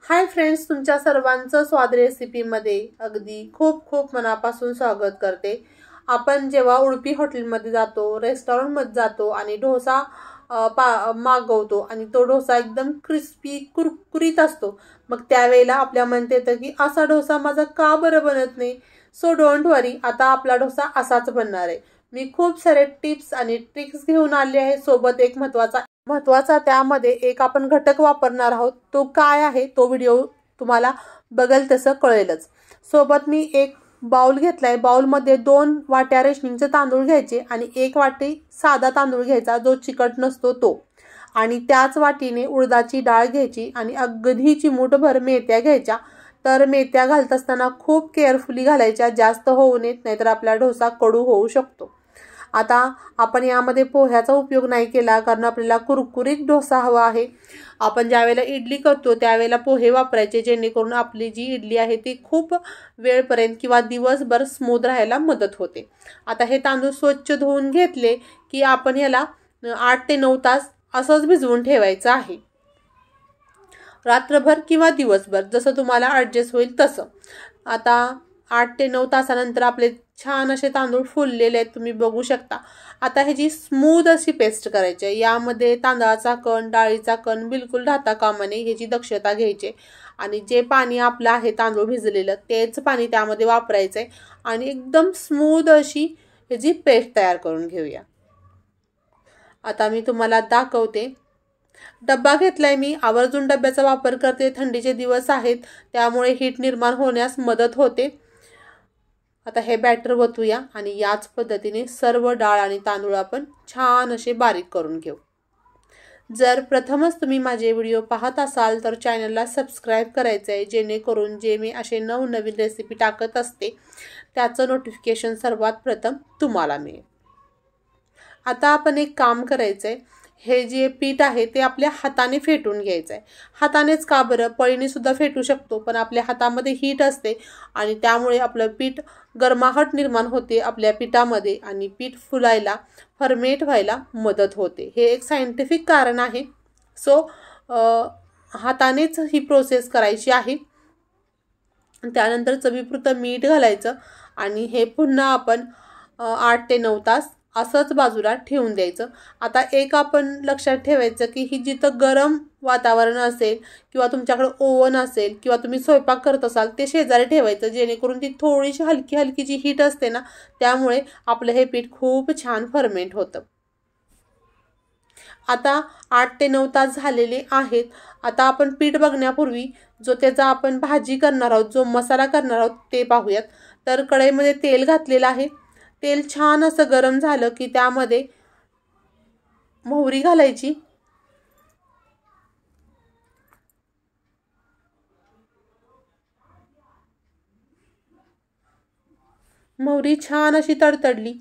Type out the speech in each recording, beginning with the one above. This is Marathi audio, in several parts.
हाय फ्रेंड्स, तुमच्या सर्वांचं स्वाद रेसिपीमध्ये अगदी खूप खूप मनापासून स्वागत करते। आपण जेव्हा उडपी हॉटेलमध्ये जातो, रेस्टॉरंटमध्ये जातो आणि डोसा मागवतो आणि तो डोसा एकदम क्रिस्पी कुरकुरीत असतो, मग त्यावेळेला आपल्या मनात येतं की असा डोसा माझा का बरं बनत नाही। सो डोंट वरी, आता आपला डोसा असाच बनणार आहे। मी खूप सारे टिप्स आणि ट्रिक्स घेऊन आले आहे। सोबत एक महत्वाचा त्यामध्ये एक आपण घटक वापरणार आहोत। तो काय आहे तो व्हिडिओ तुम्हाला बघेल तसं कळेलच। सोबत मी एक बाउल घेतलाय। बाउलमध्ये 2 वाट्या रेशनिंगचे तांदूळ घ्यायचे आणि 1 वाटी साधा तांदूळ घ्यायचा जो चिकट नसतो तो, आणि त्याच वाटीने उडदाची डाळ घ्यायची आणि अगदी चिमूटभर मेथ्या घ्यायच्या। तर मेथ्या घालत असताना खूप केअरफुली घालायच्या, जास्त होऊ नयेत, नाहीतर आपला डोसा कडू होऊ शकतो। आता आपण यामध्ये पोह्याचा उपयोग नाही केला, कारण आपल्याला कुरकुरीत डोसा हवा आहे। आपण ज्यावेळेला इडली करतो त्यावेळेला पोहे वापरायचे, जेणेकरून आपली जी इडली आहे ती खूप वेळपर्यंत किंवा दिवसभर स्मूथ राहायला मदत होते। आता हे तांदूळ स्वच्छ धुवून घेतले की आपण याला 8 ते 9 तास असंच भिजवून ठेवायचं आहे, रात्रभर किंवा दिवसभर जसं तुम्हाला ॲडजस्ट होईल तसं। आता 8 ते 9 तासानंतर आपले छान असे तांदूळ फुललेले आहेत, तुम्ही बघू शकता। आता ह्याची स्मूथ अशी पेस्ट करायची आहे। यामध्ये तांदळाचा कण, डाळीचा कण बिलकुल राहता कामा नये, ह्याची दक्षता घ्यायची। आणि जे पाणी आपलं आहे तांदूळ भिजलेलं तेच पाणी त्यामध्ये वापरायचं आहे आणि एकदम स्मूथ अशी ह्याची पेस्ट तयार करून घेऊया। आता मी तुम्हाला दाखवते। डब्बा घेतलाय मी, आवर्जून डब्याचा वापर करते। थंडीचे दिवस आहेत त्यामुळे हीट निर्माण होण्यास मदत होते। आता हे बॅटर ओतूया आणि याच पद्धतीने सर्व डाळ आणि तांदूळ आपण छान असे बारीक करून घेऊ। जर प्रथमच तुम्ही माझे व्हिडिओ पाहत असाल तर चॅनलला सबस्क्राइब करायचं आहे, जेणेकरून जे मी असे नवनवीन रेसिपी टाकत असते त्याचं नोटिफिकेशन सर्वात प्रथम तुम्हाला मिळेल। आता आपण एक काम करायचं आहे, हे जे पीठ आहे ते आपल्या हाताने फेटून घ्यायचं आहे। हातानेच का बरं, पळीने सुद्धा फेटू शकतो, पण आपल्या हातामध्ये हीट असते आणि त्यामुळे आपलं पीठ गरमाहट निर्माण होते आपल्या पिठामध्ये आणि पीठ फुलायला, फर्मेट व्हायला मदत होते। हे एक सायंटिफिक कारण आहे। सो हातानेच ही प्रोसेस करायची आहे। त्यानंतर चवीपुरतं मीठ घालायचं आणि हे पुन्हा आपण 8 ते 9 तास असंच बाजूला ठेवून द्यायचं। आता एक आपण लक्षात ठेवायचं की ही जिथं गरम वातावरण असेल किंवा तुमच्याकडे ओव्हन असेल किंवा तुम्ही स्वयंपाक करत असाल ते शेजारी ठेवायचं, जेणेकरून ती थोडीशी हलकी हलकी जी हीट असते ना, त्यामुळे आपलं हे पीठ खूप छान फर्मेंट होतं। आता 8 ते 9 तास झालेले आहेत। आता आपण पीठ बघण्यापूर्वी जो त्याचा आपण भाजी करणार आहोत, जो मसाला करणार आहोत ते पाहूयात। तर कढईमध्ये तेल घातलेलं आहे। तेल छान असं गरम झालं की त्यामध्ये मोहरी घालायची। मोहरी छान अशी तडतडली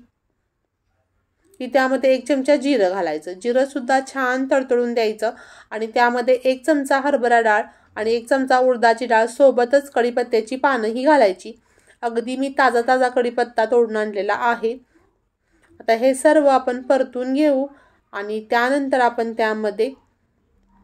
की त्यामध्ये 1 चमचा जिरं घालायचं। जिरं सुद्धा छान तडतडून द्यायचं आणि त्यामध्ये 1 चमचा हरभरा डाळ आणि 1 चमचा उडदाची डाळ, सोबतच कढीपत्त्याची पानंही घालायची। अगदी मी ताजा कढीपत्ता तोडून आणलेला आहे। आता हे सर्व आपण परतून घेऊ आणि त्यानंतर आपण त्यामध्ये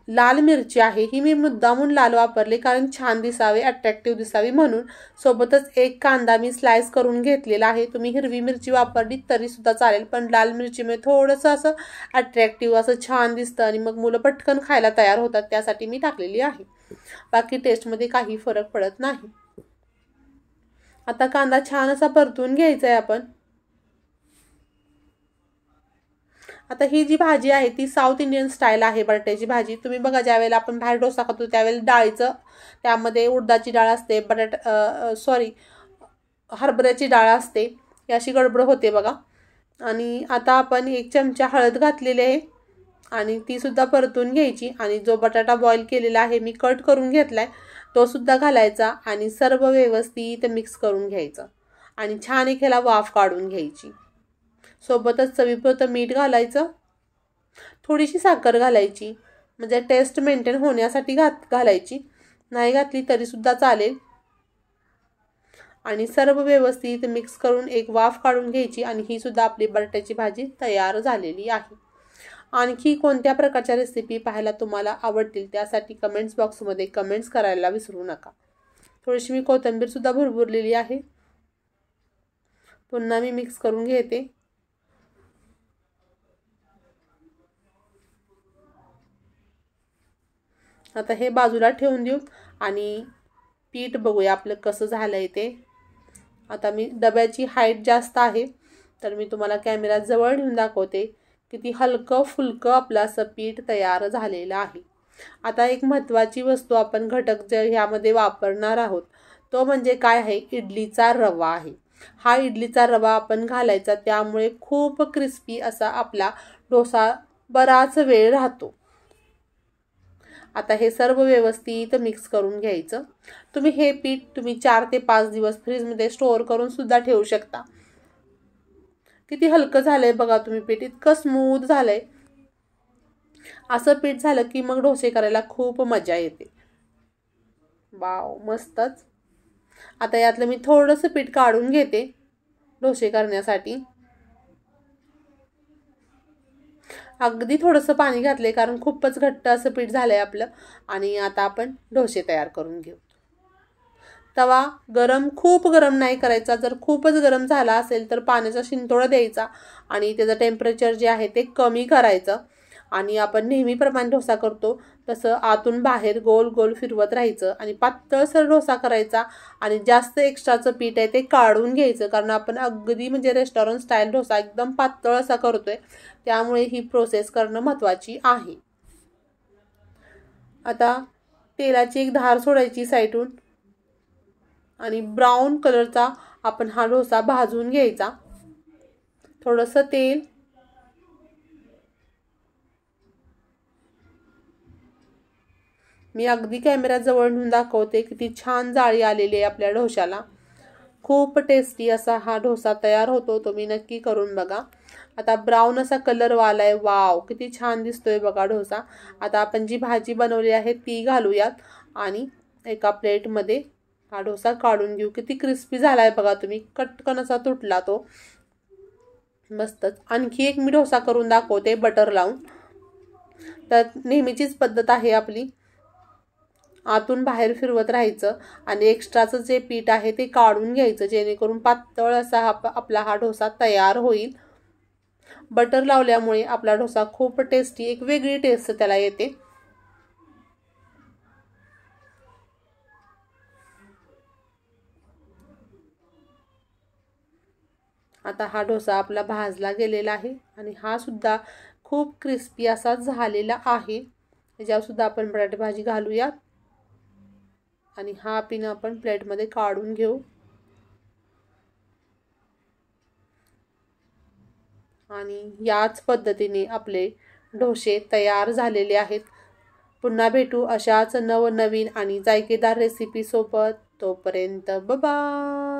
लाल मिरची आहे, ही मी मुद्दामून लाल वापरली कारण छान दिसावे, अट्रॅक्टिव्ह दिसावी म्हणून। सोबतच 1 कांदा मी स्लाइस करून घेतलेला आहे। तुम्ही हिरवी मिरची वापरली तरी सुद्धा चालेल, पण लाल मिरचीमुळे थोडंसं असं अट्रॅक्टिव्ह असं छान दिसतं आणि मग मुलं पटकन खायला तयार होतात, त्यासाठी मी टाकलेली आहे। बाकी टेस्टमध्ये काही फरक पडत नाही। आता कांदा छान असा परतून घ्यायचा आहे आपण। आता ही जी भाजी आहे ती साऊथ इंडियन स्टाईल आहे, बटाट्याची भाजी। तुम्ही बघा, ज्यावेळेला आपण बाहेर डोसा खातो त्यावेळेला डाळीचं, त्यामध्ये उडदाची डाळ असते, हरभऱ्याची डाळ असते, ही अशी गडबड होते बघा। आणि आता आपण 1 चमचा हळद घातलेली आहे आणि ती सुद्धा परतून घ्यायची आणि जो बटाटा बॉईल केलेला आहे मी कट करून घेतलाय तो सुद्धा घालायचा आणि सर्व व्यवस्थित मिक्स करून घ्यायचं आणि छान एक ह्याला वाफ काढून घ्यायची। सोबतच चवीपुरतं मीठ घालायचं, थोडीशी साखर घालायची, म्हणजे टेस्ट मेंटेन होण्यासाठी घालायची, नाही घातली तरी सुद्धा चालेल। आणि सर्व व्यवस्थित मिक्स करून एक वाफ काढून घ्यायची आणि ही सुद्धा आपली बटाट्याची भाजी तयार झालेली आहे। आणखी कोणत्या प्रकारच्या रेसिपी पाहायला तुम्हाला आवडतील त्यासाठी कमेंट्स बॉक्समध्ये कमेंट्स करायला विसरू नका. थोडीशी मी कोथिंबीरसुद्धा भरभरलेली आहे. पुन्हा मी मिक्स करून घेते. आता हे बाजूला ठेवून देऊ आणि पीठ बघूया आपलं कसं झालंय ते. आता मी डब्याची हाईट जास्त आहे तर मी तुम्हाला कॅमेरा जवळ नेऊन दाखवते. किती हलकं फुलकं आपलं असं पीठ तयार झालेलं आहे. आता एक महत्त्वाची वस्तू आपण घटक जे ह्यामध्ये वापरणार आहोत तो म्हणजे काय आहे, इडलीचा रवा आहे. हा इडलीचा रवा आपण घालायचा, त्यामुळे खूप क्रिस्पी असा आपला डोसा बराच वेळ राहतो. आता हे सर्व व्यवस्थित मिक्स करून घ्यायचं. तुम्ही हे पीठ 4 ते 5 दिवस फ्रीजमध्ये स्टोअर करून सुद्धा ठेवू शकता. किती हलकं झालंय बघा तुम्ही, पीठ इतकं स्मूथ झालंय. असं पीठ झालं की मग डोसे करायला खूप मजा येते. वाव, मस्तच. आता यातलं मी थोडंसं पीठ काढून घेते डोसे करण्यासाठी. अगदी थोडंसं पाणी घातले कारण खूपच घट्ट असं पीठ झालंय आपलं. आणि आता आपण डोसे तयार करून घेऊ. तवा खूप गरम नाही करायचा. जर खूपच गरम झाला असेल तर पाण्याचा शिंतोडा द्यायचा आणि त्याचं टेम्परेचर जे आहे ते कमी करायचं. आणि आपण नेहमीप्रमाणे डोसा करतो तसं आतून बाहेर गोल गोल फिरवत राहायचं आणि पातळसर डोसा करायचा. आणि जास्त एक्स्ट्राचं पीठ आहे ते काढून घ्यायचं कारण आपण अगदी म्हणजे रेस्टॉरंट स्टाईल डोसा एकदम पातळ असा करतोय, त्यामुळे ही प्रोसेस करणं महत्त्वाची आहे. आता तेलाची एक धार सोडायची साईडून आणि ब्राऊन कलरचा आपण हा डोसा भाजून घ्यायचा. थोडंसं तेल, मी अगदी कॅमेरा जवळ नेऊन दाखवते किती छान जाळी आलेली आहे आपल्या डोशाला. खूप टेस्टी असा हा डोसा तयार होतो. तुम्ही नक्की करून बघा. आता ब्राऊन असा कलर वालाय. वाव, किती छान दिसतोय बघा डोसा. आता आपण जी भाजी बनवली आहे ती घालूयात आणि एका प्लेटमध्ये हा डोसा काढून घेऊ. किती क्रिस्पी झालाय बघा तुम्ही, कटकन असा तुटला तो. मस्तच. आणखी एक मी डोसा करून दाखवते बटर लावून. तर नेहमीचीच पद्धत आहे आपली. आतून बाहेर फिरवत राहायचं आणि एक्स्ट्राचं जे पीठ आहे ते काढून घ्यायचं जेणेकरून पातळ असा आपला हा डोसा तयार होईल. बटर लावल्यामुळे आपला डोसा खूप टेस्टी, एक वेगळी टेस्ट त्याला येते. आता हा डोसा आपला भाजला गेलेला आहे आणि हा सुद्धा खूप क्रिस्पी असा झालेला आहे. याच्यावर सुद्धा आपण बटाटे भाजी घालूयात आणि हा पिन आपण प्लेटमध्ये काढून घेऊ. आणि याच पद्धतीने आपले डोसे तयार झालेले आहेत. पुन्हा भेटू अशाच नवनवीन आणि जायकेदार रेसिपी सोबत. तोपर्यंत बाय.